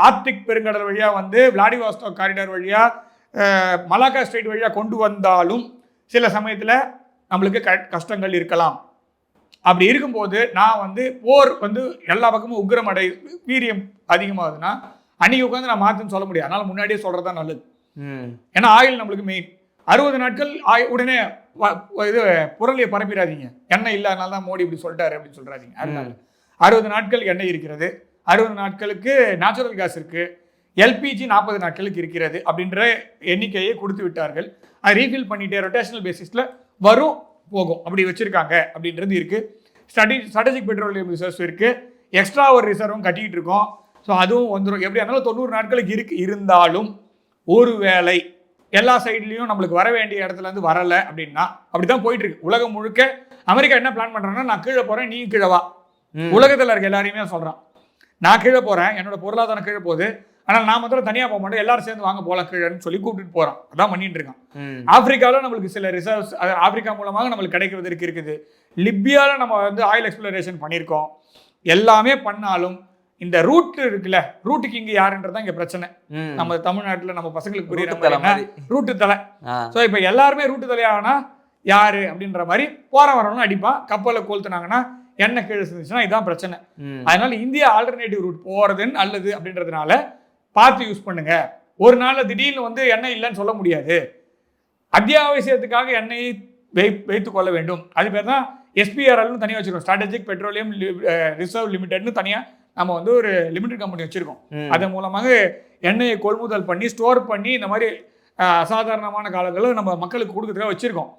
ஆர்க்டிக் பெருங்கடல் வழியாக வந்து விளாடிவாஸ்டாக் காரிடார் வழியாக மலாக்கா ஸ்ட்ரைட் வழியாக கொண்டு வந்தாலும் சில சமயத்தில் நம்மளுக்கு கஷ்டங்கள் இருக்கலாம். அப்படி இருக்கும்போது நான் வந்து போர் வந்து எல்லா பக்கமும் உக்ரம் வீரியம் அதிகமாகுதுன்னா அன்னைக்கு உட்காந்து நான் மாற்றுன்னு சொல்ல முடியாது. அதனால் முன்னாடியே சொல்கிறது தான் நல்லது. ஏன்னா ஆயில் நம்மளுக்கு மெயின். 60 நாட்கள் உடனே இது புரளியை பரப்பிடாதீங்க, எண்ணெய் இல்லை அதனால தான் மோடி இப்படி சொல்லிட்டாரு அப்படின்னு சொல்கிறாதீங்க. அதனால 60 நாட்கள் எண்ணெய் இருக்கிறது, 60 நாட்களுக்கு நேச்சுரல் கேஸ் இருக்குது, LPG 40 நாட்களுக்கு இருக்கிறது அப்படின்ற எண்ணிக்கையை கொடுத்து விட்டார்கள். அது ரீஃபில் பண்ணிட்டே ரொட்டேஷனல் பேசிஸில் வரும் போகும் அப்படி வச்சுருக்காங்க அப்படின்றது இருக்குது. ஸ்ட்ராட்டஜிக் பெட்ரோலியம் ரிசர்வ்ஸ் இருக்குது, எக்ஸ்ட்ரா ஒரு ரிசர்வும் கட்டிகிட்டு இருக்கோம். ஸோ அதுவும் வந்துடும். எப்படி இருந்தாலும் 90 நாட்களுக்கு இருந்தாலும் ஒரு வேளை எல்லா சைட்லேயும் நம்மளுக்கு வர வேண்டிய இடத்துலேருந்து வரலை அப்படின்னா அப்படி தான் போயிட்டுருக்கு உலகம் முழுக்க. அமெரிக்கா என்ன பிளான் பண்ணுறாங்கன்னா நான் கீழே போகிறேன் நீ கீழே வா. உலகத்தில் இருக்க எல்லாரையுமே சொல்கிறான் நான் கீழே போகிறேன், என்னோட பொருளாதாரம் கீழே போகுது, ஆனால் நான் முதல்ல தனியாக போக மாட்டேன், எல்லாரும் சேர்ந்து வாங்க போகலாம் கீழேன்னு சொல்லி கூப்பிட்டு போகிறான். அதான் பண்ணிட்டு இருக்கான். ஆப்பிரிக்காவில் நம்மளுக்கு சில ரிசர்வ்ஸ் ஆப்பிரிக்கா மூலமாக நம்மளுக்கு கிடைக்கிறதுக்கு இருக்குது. லிபியாவில் நம்ம வந்து ஆயில் எக்ஸ்ப்ளோரேஷன் பண்ணியிருக்கோம். எல்லாமே பண்ணாலும் இந்த ரூட் இருக்குல்ல, ரூட்டுக்கு இங்கே யாருன்றதான் இங்கே பிரச்சனை. நம்ம தமிழ்நாட்டில் நம்ம பசங்களுக்கு புரியுற ரூட்டு தலை. ஸோ இப்போ எல்லாருமே ரூட்டு தலையாகனா யாரு அப்படின்ற மாதிரி போற வரணும்னு அடிப்பான். கப்பலில் கொளுத்துனாங்கன்னா எண்ணெய் கீழே இருந்துச்சுன்னா இதுதான் பிரச்சனை. அதனால இந்தியா ஆல்டர்னேட்டிவ் ரூட் போறதுன்னு நல்லது அப்படின்றதுனால பார்த்து யூஸ் பண்ணுங்க. ஒரு நாள் திடீர்னு வந்து எண்ணெய் இல்லைன்னு சொல்ல முடியாது. அத்தியாவசியத்துக்காக எண்ணெயை வைத்துக் கொள்ள வேண்டும். அது பேர் தான் SPRLனு தனியாக வச்சிருக்கோம், ஸ்ட்ராட்டஜிக் பெட்ரோலியம் ரிசர்வ் லிமிடெட்னு தனியாக நம்ம வந்து ஒரு லிமிடெட் கம்பெனி வச்சிருக்கோம். அதன் மூலமாக எண்ணெயை கொள்முதல் பண்ணி ஸ்டோர் பண்ணி இந்த மாதிரி அசாதாரணமான காலங்களில் நம்ம மக்களுக்கு கொடுக்குறதுக்காக வச்சிருக்கோம்.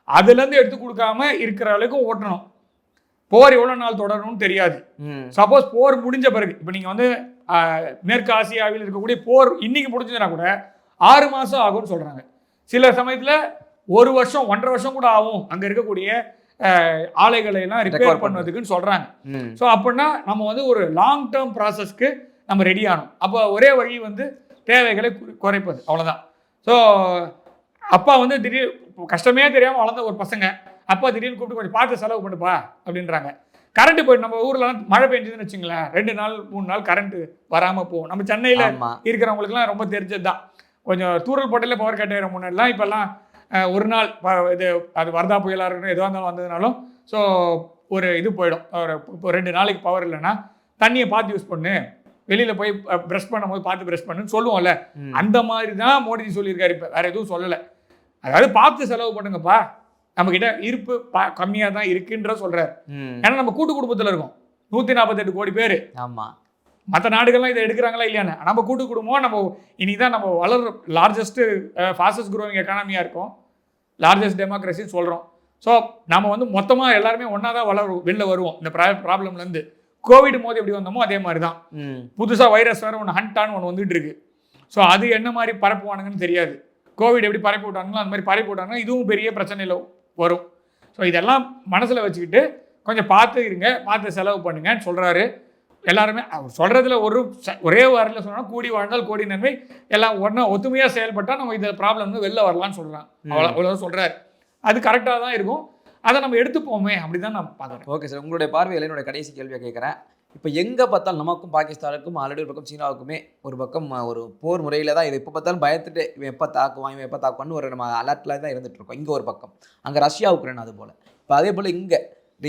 அதுலேருந்து எடுத்து கொடுக்காம இருக்கிற அளவுக்கு ஓட்டணும். போர் எவ்வளோ நாள் தொடரணும்னு தெரியாது. சப்போஸ் போர் முடிஞ்ச பிறகு இப்போ நீங்கள் வந்து மேற்கு ஆசியாவில் இருக்கக்கூடிய போர் இன்னைக்கு முடிஞ்சதுன்னா கூட 6 மாதம் ஆகும்னு சொல்கிறாங்க. சில சமயத்தில் 1 வருஷம் 1.5 வருஷம் கூட ஆகும் அங்கே இருக்கக்கூடிய ஆலைகளை எல்லாம் ரிப்பேர் பண்ணுவதுக்குன்னு சொல்கிறாங்க. ஸோ அப்படின்னா நம்ம வந்து ஒரு லாங் டேர்ம் ப்ராசஸ்க்கு நம்ம ரெடி ஆகணும். அப்போ ஒரே வழி வந்து தேவைகளை குறைப்பது, அவ்வளோதான். ஸோ அப்பா வந்து திடீர் கஷ்டமே தெரியாமல் வளர்ந்த ஒரு பசங்க அப்பா திடீர்னு கூப்பிட்டு கொஞ்சம் பார்த்து செலவு பண்ணுப்பா அப்படின்றாங்க. கரண்ட் போயிட்டு நம்ம ஊர்லாம் மழை பெஞ்சதுன்னு வச்சுங்களேன் 2 நாள் 3 நாள் கரண்ட் வராமல் போகும். நம்ம சென்னையில் இருக்கிறவங்களுக்குலாம் ரொம்ப தெரிஞ்சது தான். கொஞ்சம் தூரல் போட்டாலே பவர் கட் ஆகிடும். முன்னாடிலாம் இப்போல்லாம் ஒரு நாள் இது அது வரதா புயலாக இருக்கணும் எதுவாக இருந்தாலும் வந்ததுனாலும் ஸோ ஒரு இது போயிடும். இப்போ 2 நாளைக்கு பவர் இல்லைன்னா தண்ணியை பார்த்து யூஸ் பண்ணு, வெளியில் போய் ப்ரஷ் பண்ணும்போது பார்த்து ப்ரஷ் பண்ணுன்னு சொல்லுவோம்ல, அந்த மாதிரி தான் மோடிஜி சொல்லியிருக்காரு. இப்போ வேறு எதுவும் சொல்லலை. அதாவது பார்த்து செலவு பண்ணுங்கப்பா, நம்மக்கிட்ட இருப்பு கம்மியாக தான் இருக்குன்ற சொல்கிறார். ஏன்னா நம்ம கூட்டு குடும்பத்தில் இருக்கோம், 148 கோடி பேர். ஆமாம், மற்ற நாடுகள்லாம் இதை எடுக்கிறாங்களா இல்லையான்னு. நம்ம கூட்டு குடும்பம் நம்ம இன்னைக்கு தான் நம்ம லார்ஜஸ்ட்டு ஃபாஸ்டஸ்ட் க்ரோவிங் எக்கானமியாக இருக்கும், லார்ஜஸ்ட் டெமோக்ரஸின்னு சொல்கிறோம். ஸோ நம்ம வந்து மொத்தமாக எல்லாருமே ஒன்றா தான் வெளில வருவோம் இந்த ப்ராப்ளம்லேருந்து. கோவிட் போது எப்படி வந்தோமோ அதே மாதிரி தான். புதுசாக வைரஸ் வேறு ஒன்று ஹண்டான்னு ஒன்று வந்துட்டு இருக்கு. ஸோ அது என்ன மாதிரி பரப்புவானுங்கன்னு தெரியாது. கோவிட் எப்படி பரப்பி விட்டாங்களோ அந்த மாதிரி பரப்பி விட்டாங்கன்னா இதுவும் பெரிய பிரச்சனையில் வரும். ஸோ இதெல்லாம் மனசில் வச்சுக்கிட்டு கொஞ்சம் பார்த்து இருங்க, பார்த்து செலவு பண்ணுங்கன்னு சொல்கிறாரு. எல்லாருமே அவர் சொல்கிறதுல ஒரே வாரில் சொன்னால் கூடி வாழ்ந்தால் கோடி நன்மை, எல்லாம் ஒன்றா ஒத்துமையாக செயல்பட்டால் நம்ம இந்த ப்ராப்ளம் வெளில வரலான்னு சொல்கிறான். அவ்வளோதான் சொல்கிறாரு. அது கரெக்டாக தான் இருக்கும். அதை நம்ம எடுத்துப்போமே அப்படி தான் நான் பார்க்குறேன். ஓகே சார், உங்களுடைய பார்வையில் என்னோட கடைசி கேள்வியை கேட்குறேன். இப்போ எங்கே பார்த்தாலும் நமக்கும் பாகிஸ்தானுக்கும் ஆல்ரெடி ஒரு பக்கம் சீனாவுக்குமே ஒரு பக்கம் ஒரு போர் முறையில் தான் இது எப்போ பார்த்தாலும் பயந்துட்டு இவன் எப்போ தாக்குவான்னு ஒரு நம்ம அலர்ட்டில் தான் இருந்துகிட்டு இருக்கோம். இங்கே ஒரு பக்கம், அங்கே ரஷ்யா உக்ரைன் அது போல். இப்போ அதே போல் இங்கே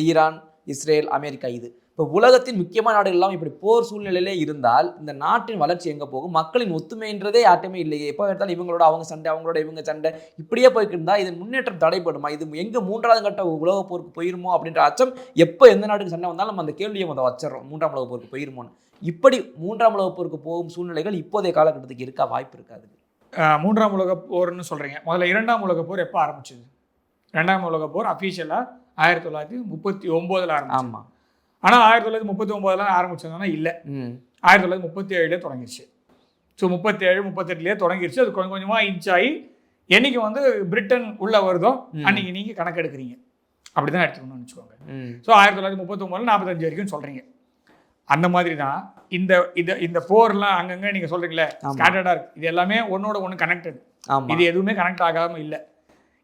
ஈரான், இஸ்ரேல், அமெரிக்கா, இது இப்போ உலகத்தின் முக்கியமான நாடுகள் எல்லாம் இப்படி போர் சூழ்நிலையிலே இருந்தால் இந்த நாட்டின் வளர்ச்சி எங்கே போகும்? மக்களின் ஒத்துமைன்றதே யார்ட்டுமே இல்லையே. எப்போ எடுத்தாலும் இவங்களோட அவங்க சண்டை, அவங்களோட இவங்க சண்டை, இப்படியே போய்ட்டு இருந்தால் இதன் முன்னேற்றம் தடைப்படுமா? இது எங்கே 3ஆவது கட்ட உலக போருக்கு போயிருமோ அப்படின்ற அச்சம் எப்போ எந்த நாட்டுக்கு சண்டை வந்தாலும் நம்ம அந்த கேள்வியை அதை வச்சிடறோம், 3ஆம் உலக போருக்கு போயிருமோன்னு. இப்படி 3ஆம் உலக போருக்கு போகும் சூழ்நிலைகள் இப்போதைய காலகட்டத்துக்கு இருக்கா? வாய்ப்பு இருக்காது. 3ஆம் உலக போர்னு சொல்கிறீங்க. முதல்ல 2ஆம் உலக போர் எப்போ ஆரம்பிச்சது? 2ஆம் உலக போர் அஃபீஷியலாக 1939 ஆரம்பிச்சு. ஆமாம், ஆனால் 1939 ஆரம்பிச்சதுனா இல்லை, 1937 தொடங்கிடுச்சு. ஸோ 37, 38 தொடங்கிடுச்சு. அது கொஞ்சம் கொஞ்சமாக இன்ச் ஆகி என்னைக்கு வந்து பிரிட்டன் உள்ளே வருதோ அன்றைக்கி நீங்கள் கணக்கு எடுக்கிறீங்க. அப்படி தான் எடுத்துக்கணும்னு வச்சுக்கோங்க. ஸோ 1939 45 வரைக்கும் சொல்கிறீங்க. அந்த மாதிரி தான் இந்த போர்லாம் அங்கங்கே நீங்கள் சொல்கிறீங்களே ஸ்கேட்டர்டாக இருக்குது. இது எல்லாமே ஒன்னோட ஒன்று கனெக்டட். இது எதுவுமே கனெக்ட் ஆகாமல் இல்லை.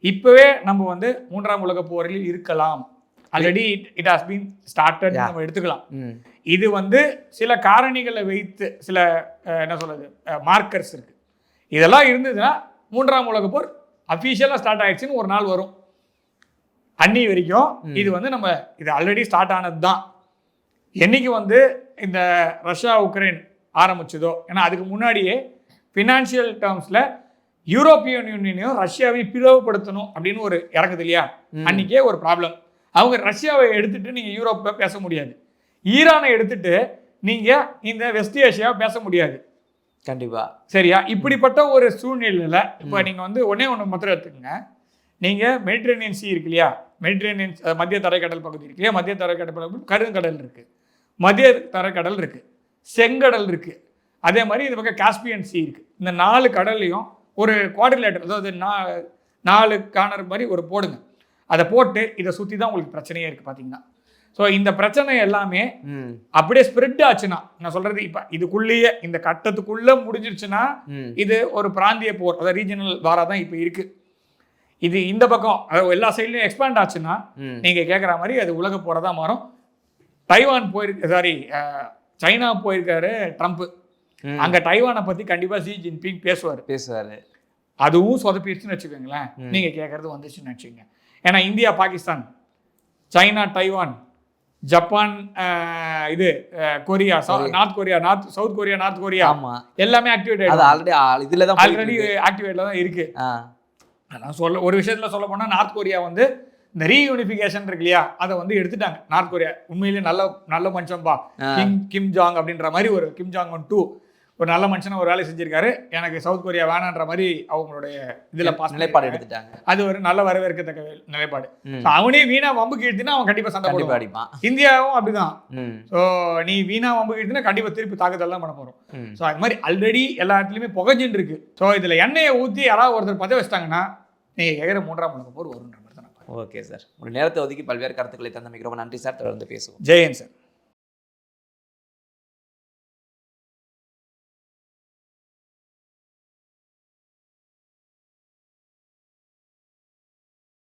இப்போவே நம்ம வந்து 3ஆம் உலக போரில் இருக்கலாம். Already it has been started நம்ம எடுத்துக்கலாம். இது வந்து சில காரணிகளை வைத்து சில என்ன சொல்றது மார்க்கர்ஸ் இருக்கு. இதெல்லாம் இருந்ததுன்னா 3ஆம் உலக போர் அஃபீஷியலாக ஸ்டார்ட் ஆயிடுச்சுன்னு ஒரு நாள் வரும். அன்னி வரைக்கும் இது வந்து நம்ம இது ஆல்ரெடி ஸ்டார்ட் ஆனது தான். என்னைக்கு வந்து இந்த ரஷ்யா உக்ரைன் ஆரம்பிச்சதோ, ஏன்னா அதுக்கு முன்னாடியே ஃபினான்ஷியல் டேர்ம்ஸில் யூரோப்பியன் யூனியனையும் ரஷ்யாவையும் பிளவுபடுத்தணும் அப்படின்னு ஒரு இறங்குது இல்லையா, அன்னைக்கே ஒரு ப்ராப்ளம். அவங்க ரஷ்யாவை எடுத்துட்டு நீங்கள் யூரோப்பை பேச முடியாது, ஈரானை எடுத்துட்டு நீங்கள் இந்த வெஸ்ட் ஏஷியாவை பேச முடியாது. கண்டிப்பாக, சரியா? இப்படிப்பட்ட ஒரு சூழ்நிலையில் இப்போ நீங்கள் வந்து ஒன்றே ஒன்று மாத்திரம் எடுத்துக்கங்க. நீங்கள் மெடிட்ரேனியன் சி இருக்கு இல்லையா, மெடிட்ரேனியன் மத்திய தரைக்கடல் பகுதி இருக்கு இல்லையா, மத்திய தரைக்கடல் பகுதி கருங்கடல் இருக்குது, மத்திய தரைக்கடல் இருக்குது, செங்கடல் இருக்குது, அதே மாதிரி இந்த பக்கம் காஸ்பியன் சி இருக்குது. இந்த 4 கடல்லையும் ஒரு குவாட்ரிலேட்டர், அதாவது 4 கார்னர் மாதிரி ஒரு போடுங்க. அதை போட்டு இதை சுற்றி தான் உங்களுக்கு பிரச்சனையே இருக்குது பார்த்தீங்கன்னா. ஸோ இந்த பிரச்சனை எல்லாமே அப்படியே ஸ்ப்ரெட் ஆச்சுன்னா, நான் சொல்கிறது இப்போ இதுக்குள்ளேயே இந்த கட்டத்துக்குள்ளே முடிஞ்சிருச்சுன்னா இது ஒரு பிராந்திய போர், அதாவது ரீஜனல் வாராக தான் இப்போ இருக்குது. இது இந்த பக்கம் அதாவது எல்லா சைட்லையும் எக்ஸ்பேண்ட் ஆச்சுன்னா நீங்கள் கேட்குற மாதிரி அது உலக போராக தான் மாறும். தைவான் சைனா போயிருக்காரு ட்ரம்ப், அங்கே டைவானை பற்றி கண்டிப்பாக ஷி ஜின்பிங் பேசுவார். அதுவும் சொதப்பிடுச்சுன்னு வச்சுக்கோங்களேன். நீங்கள் கேட்குறது வந்துச்சுன்னு வச்சுக்கோங்க. ஏன்னா India, Pakistan, China, Taiwan, Japan, இது Korea, north Korea, south Korea, north Korea எல்லாமே ஆக்டிவேட் ஆல்ரெடி ஆக்டிவேட்ல தான் இருக்கு. அதான் ஒரு விஷயத்துல சொல்ல போனா நார்த் கொரியா வந்து இந்த ரீயூனிஃபிகேஷன் இருக்கு இல்லையா, அதை வந்து எடுத்துட்டாங்க. நார்த் கொரியா உண்மையிலேயே நல்ல மனுஷன்பா, கிம் ஜாங் அப்படின்ற மாதிரி ஒரு கிம் ஜாங் 2 ஒரு நல்ல மனுஷனை ஒரு வேலை செஞ்சிருக்காரு. எனக்கு சவுத் கொரியா வேணான்ற மாதிரி அவங்களுடைய இதுல நிலைப்பாடு எடுத்துட்டாங்க. அது ஒரு நல்ல வரவேற்கத்தக்க நிலைப்பாடு. அவனே வீணா வம்பு கீழ்த்தினா அவன் கண்டிப்பா சண்டை போடுவான். இந்தியாவும் அப்படிதான். ஸோ நீ வீணா வம்பு கீழ்த்தினா கண்டிப்பா திருப்பி தாக்குதல் தான் பண்ண போறோம். ஸோ அது மாதிரி ஆல்ரெடி எல்லா இடத்துலயுமே புகைஞ்சின்னு இருக்கு. ஸோ இதுல எண்ணெயை ஊற்றி யாராவது ஒருத்தர் பற்ற வச்சிட்டாங்கன்னா நீங்க கேட்குற 3ஆம் உலக போர் வரும்ன்ற மாதிரி தான். ஓகே சார், ஒரு நேரத்தை ஒதுக்கி பல்வேறு கருத்துக்களை தந்தமைக்கு ரொம்ப நன்றி சார். தொடர்ந்து பேசுவோம். ஜெயன் சார்.